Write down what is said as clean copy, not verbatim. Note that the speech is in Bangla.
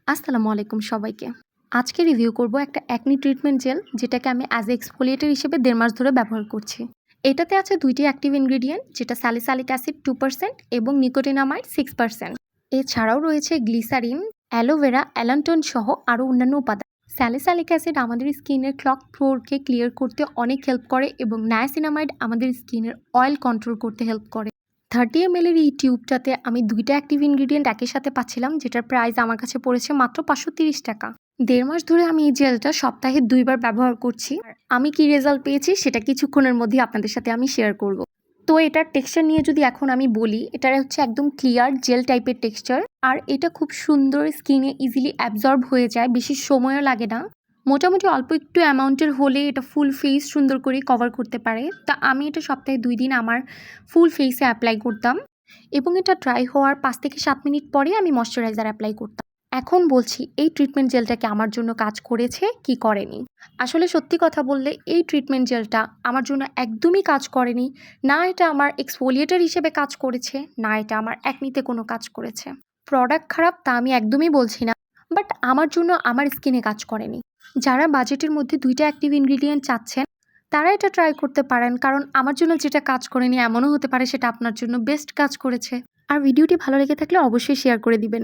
আসসালামু আলাইকুম সবাইকে। আজকে রিভিউ করব একটা অ্যাকনি ট্রিটমেন্ট জেল যেটাকে আমি অ্যাজ এ এক্সফোলিয়েটর হিসেবে ১.৫ মাস ধরে ব্যবহার করছি। এটাতে আছে ২ টি অ্যাক্টিভ ইনগ্রিডিয়েন্ট যেটা স্যালিসাইলিক অ্যাসিড 2% এবং নিকোটিনামাইড 6%। এছাড়াও রয়েছে গ্লিসারিন, অ্যালোভেরা, অ্যালান্টন সহ আরও অন্যান্য উপাদান। স্যালিসাইলিক অ্যাসিড আমাদের স্কিনের ক্লগ পোরকে ক্লিয়ার করতে অনেক হেল্প করে এবং নায়াসিনামাইড আমাদের স্কিনের অয়েল কন্ট্রোল করতে হেল্প করে। 30 ml এর এই টিউবটাতে আমি ২ টা অ্যাক্টিভ ইনগ্রিডিয়েন্ট একই সাথে পাচ্ছিলাম, যেটার প্রাইস আমার কাছে পড়েছে মাত্র ৫৩০ টাকা। ১.৫ মাস ধরে আমি এই জেলটা সপ্তাহে ২ বার ব্যবহার করছি। আর আমি কি রেজাল্ট পেয়েছি সেটা কিছুক্ষণের মধ্যেই আপনাদের সাথে আমি শেয়ার করব। তো এটার টেক্সচার নিয়ে যদি এখন আমি বলি, এটার হচ্ছে একদম ক্লিয়ার জেল টাইপের টেক্সচার। আর এটা খুব সুন্দর স্কিনে ইজিলি অ্যাবজর্ব হয়ে যায়, বেশি সময়ও লাগে না। মোটামুটি অল্প একটু অ্যামাউন্টের হলে এটা ফুল ফেস সুন্দর করে কভার করতে পারে। তা আমি এটা সপ্তাহে ২ দিন আমার ফুল ফেসে অ্যাপ্লাই করতাম এবং এটা ড্রাই হওয়ার ৫ থেকে ৭ মিনিট পরে আমি ময়শ্চারাইজার অ্যাপ্লাই করতাম। এখন বলছি এই ট্রিটমেন্ট জেলটাকে আমার জন্য কাজ করেছে কি করেনি। আসলে সত্যি কথা বললে এই ট্রিটমেন্ট জেলটা আমার জন্য একদমই কাজ করেনি। না এটা আমার এক্সফোলিয়েটর হিসেবে কাজ করেছে, না এটা আমার অ্যাকনিতে কোনো কাজ করেছে। প্রোডাক্ট খারাপ তা আমি একদমই বলছি না, বাট আমার জন্য আমার স্কিনে কাজ করেনি। যারা বাজেটের মধ্যে ২ টা অ্যাক্টিভ ইনগ্রিডিয়েন্ট চাচ্ছেন তারা এটা ট্রাই করতে পারেন, কারণ আমার জন্য যেটা কাজ করেনি এমনও হতে পারে সেটা আপনার জন্য বেস্ট কাজ করেছে। আর ভিডিওটি ভালো লেগে থাকলে অবশ্যই শেয়ার করে দিবেন।